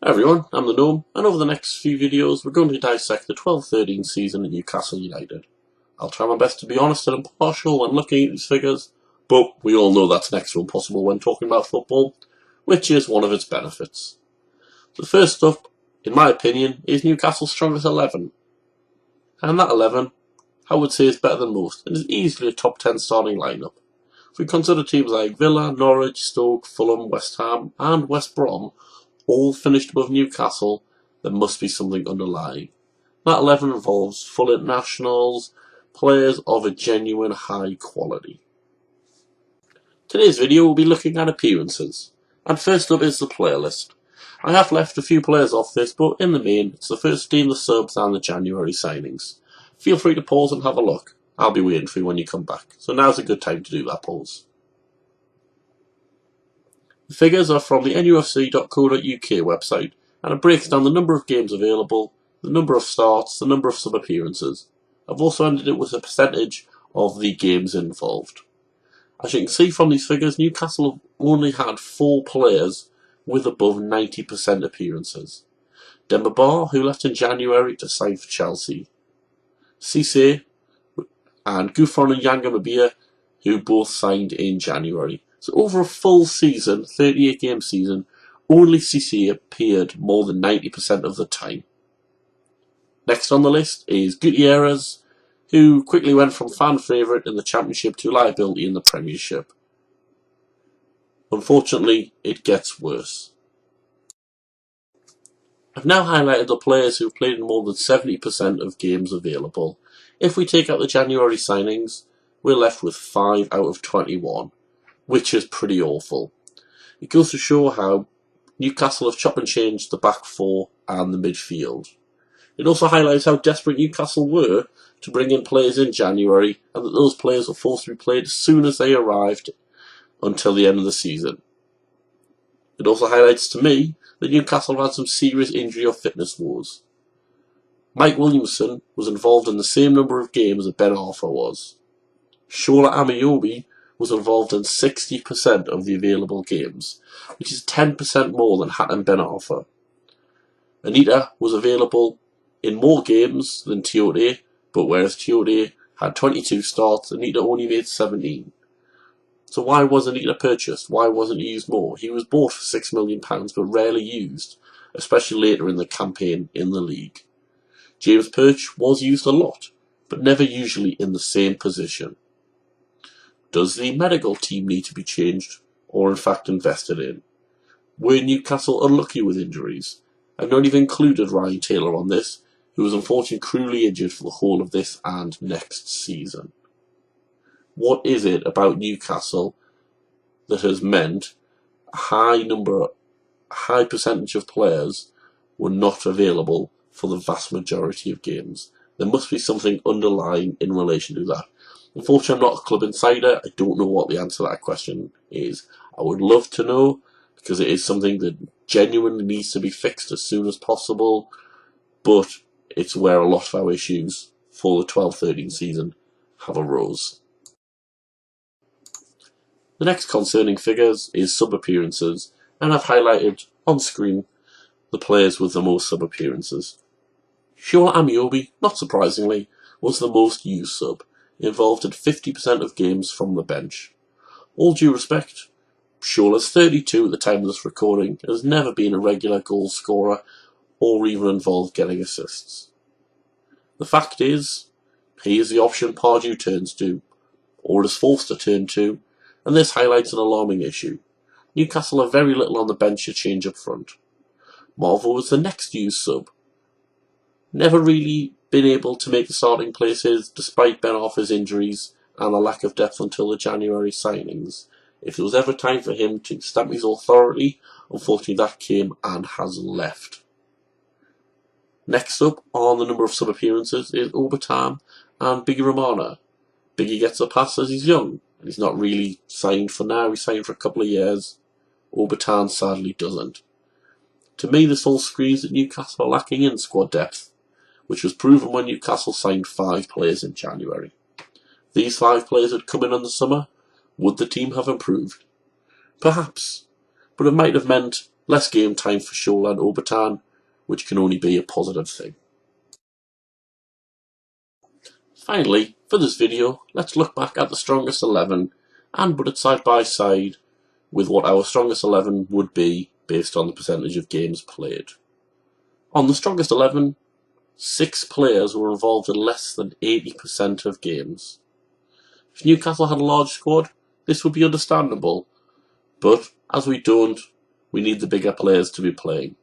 Hi everyone, I'm the Gnome, and over the next few videos we're going to dissect the 12-13 season at Newcastle United. I'll try my best to be honest and impartial when looking at these figures, but we all know that's next to impossible when talking about football, which is one of its benefits. The first up, in my opinion, is Newcastle's strongest 11. And that 11, I would say, is better than most, and is easily a top 10 starting lineup. If we consider teams like Villa, Norwich, Stoke, Fulham, West Ham and West Brom all finished above Newcastle, there must be something underlying. That 11 involves full internationals, players of a genuine high quality. Today's video will be looking at appearances, and first up is the player list. I have left a few players off this, but in the main, it's the first team, the subs and the January signings. Feel free to pause and have a look. I'll be waiting for you when you come back, so now's a good time to do that pause. The figures are from the NUFC.co.uk website, and it breaks down the number of games available, the number of starts, the number of sub-appearances. I've also ended it with a percentage of the games involved. As you can see from these figures, Newcastle have only had 4 players with above 90% appearances. Demba Ba, who left in January to sign for Chelsea. Cisse and Gouffon and Yanga Mabia, who both signed in January. So over a full season, 38-game season, only Cisse appeared more than 90% of the time. Next on the list is Gutierrez, who quickly went from fan favourite in the Championship to liability in the Premiership. Unfortunately, it gets worse. I've now highlighted the players who've played in more than 70% of games available. If we take out the January signings, we're left with 5 out of 21. Which is pretty awful. It goes to show how Newcastle have chopped and changed the back 4 and the midfield. It also highlights how desperate Newcastle were to bring in players in January, and that those players were forced to be played as soon as they arrived until the end of the season. It also highlights to me that Newcastle had some serious injury or fitness woes. Mike Williamson was involved in the same number of games that Ben Arfa was. Shola Ameobi was involved in 60% of the available games, which is 10% more than Hatem Ben Arfa. Anita was available in more games than Tiote, but whereas Tiote had 22 starts, Anita only made 17. So why was Anita purchased? Why wasn't he used more? He was bought for £6 million, but rarely used, especially later in the campaign in the league. James Perch was used a lot, but never usually in the same position. Does the medical team need to be changed, or in fact invested in? Were Newcastle unlucky with injuries? I've not even included Ryan Taylor on this, who was unfortunately cruelly injured for the whole of this and next season. What is it about Newcastle that has meant a high percentage of players were not available for the vast majority of games? There must be something underlying in relation to that. Unfortunately, I'm not a club insider. I don't know what the answer to that question is. I would love to know, because it is something that genuinely needs to be fixed as soon as possible, but it's where a lot of our issues for the 12-13 season have arose. The next concerning figures is sub-appearances, and I've highlighted on screen the players with the most sub-appearances. Shola Ameobi, not surprisingly, was the most used sub, involved in 50% of games from the bench. All due respect, Shola's 32 at the time of this recording, has never been a regular goal scorer or even involved getting assists. The fact is, he is the option Pardew turns to, or is forced to turn to, and this highlights an alarming issue. Newcastle have very little on the bench to change up front. Marvel was the next used sub. Never really been able to make the starting places despite Ben Arfa's injuries and the lack of depth until the January signings. If there was ever time for him to stamp his authority, unfortunately that came and has left. Next up on the number of sub-appearances is Obertan and Biggie Romana. Biggie gets a pass as he's young, and he's not really signed for now, he's signed for a couple of years. Obertan sadly doesn't. To me, this all screams that Newcastle are lacking in squad depth, which was proven when Newcastle signed 5 players in January. These 5 players had come in the summer. Would the team have improved? Perhaps, but it might have meant less game time for Shola and Obertan, which can only be a positive thing. Finally, for this video, let's look back at the strongest 11 and put it side by side with what our strongest 11 would be based on the percentage of games played. On the strongest 11, 6 players were involved in less than 80% of games. If Newcastle had a large squad, this would be understandable, but as we don't, we need the bigger players to be playing.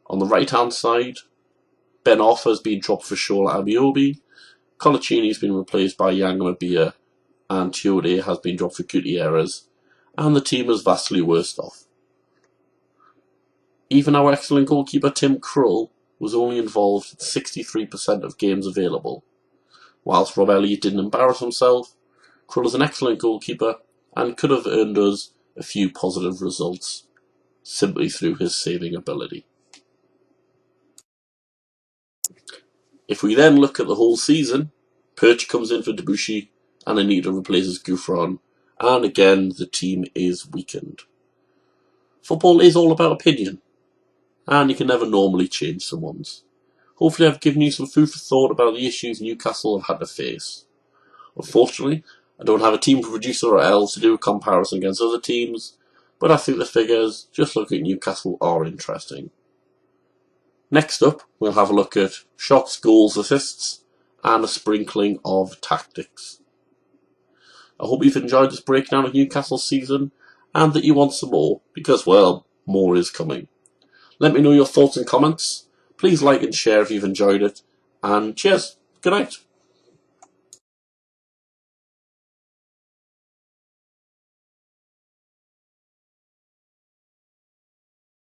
On the right hand side, Ben Off has been dropped for Shola Amiobi, Colaccini has been replaced by Yang Mabia, and Teode has been dropped for Gutierrez, and the team is vastly worse off. Even our excellent goalkeeper Tim Krul was only involved in 63% of games available. Whilst Rob Elliott didn't embarrass himself, Krul is an excellent goalkeeper and could have earned us a few positive results simply through his saving ability. If we then look at the whole season, Perch comes in for Debussy and Anita replaces Gouffron, and again the team is weakened. Football is all about opinion, and you can never normally change someone's. Hopefully I've given you some food for thought about the issues Newcastle have had to face. Unfortunately, I don't have a team producer or else to do a comparison against other teams, but I think the figures, just looking at Newcastle, are interesting. Next up, we'll have a look at shots, goals, assists, and a sprinkling of tactics. I hope you've enjoyed this breakdown of Newcastle's season, and that you want some more, because, well, more is coming. Let me know your thoughts and comments. Please like and share if you've enjoyed it, and cheers. Good night.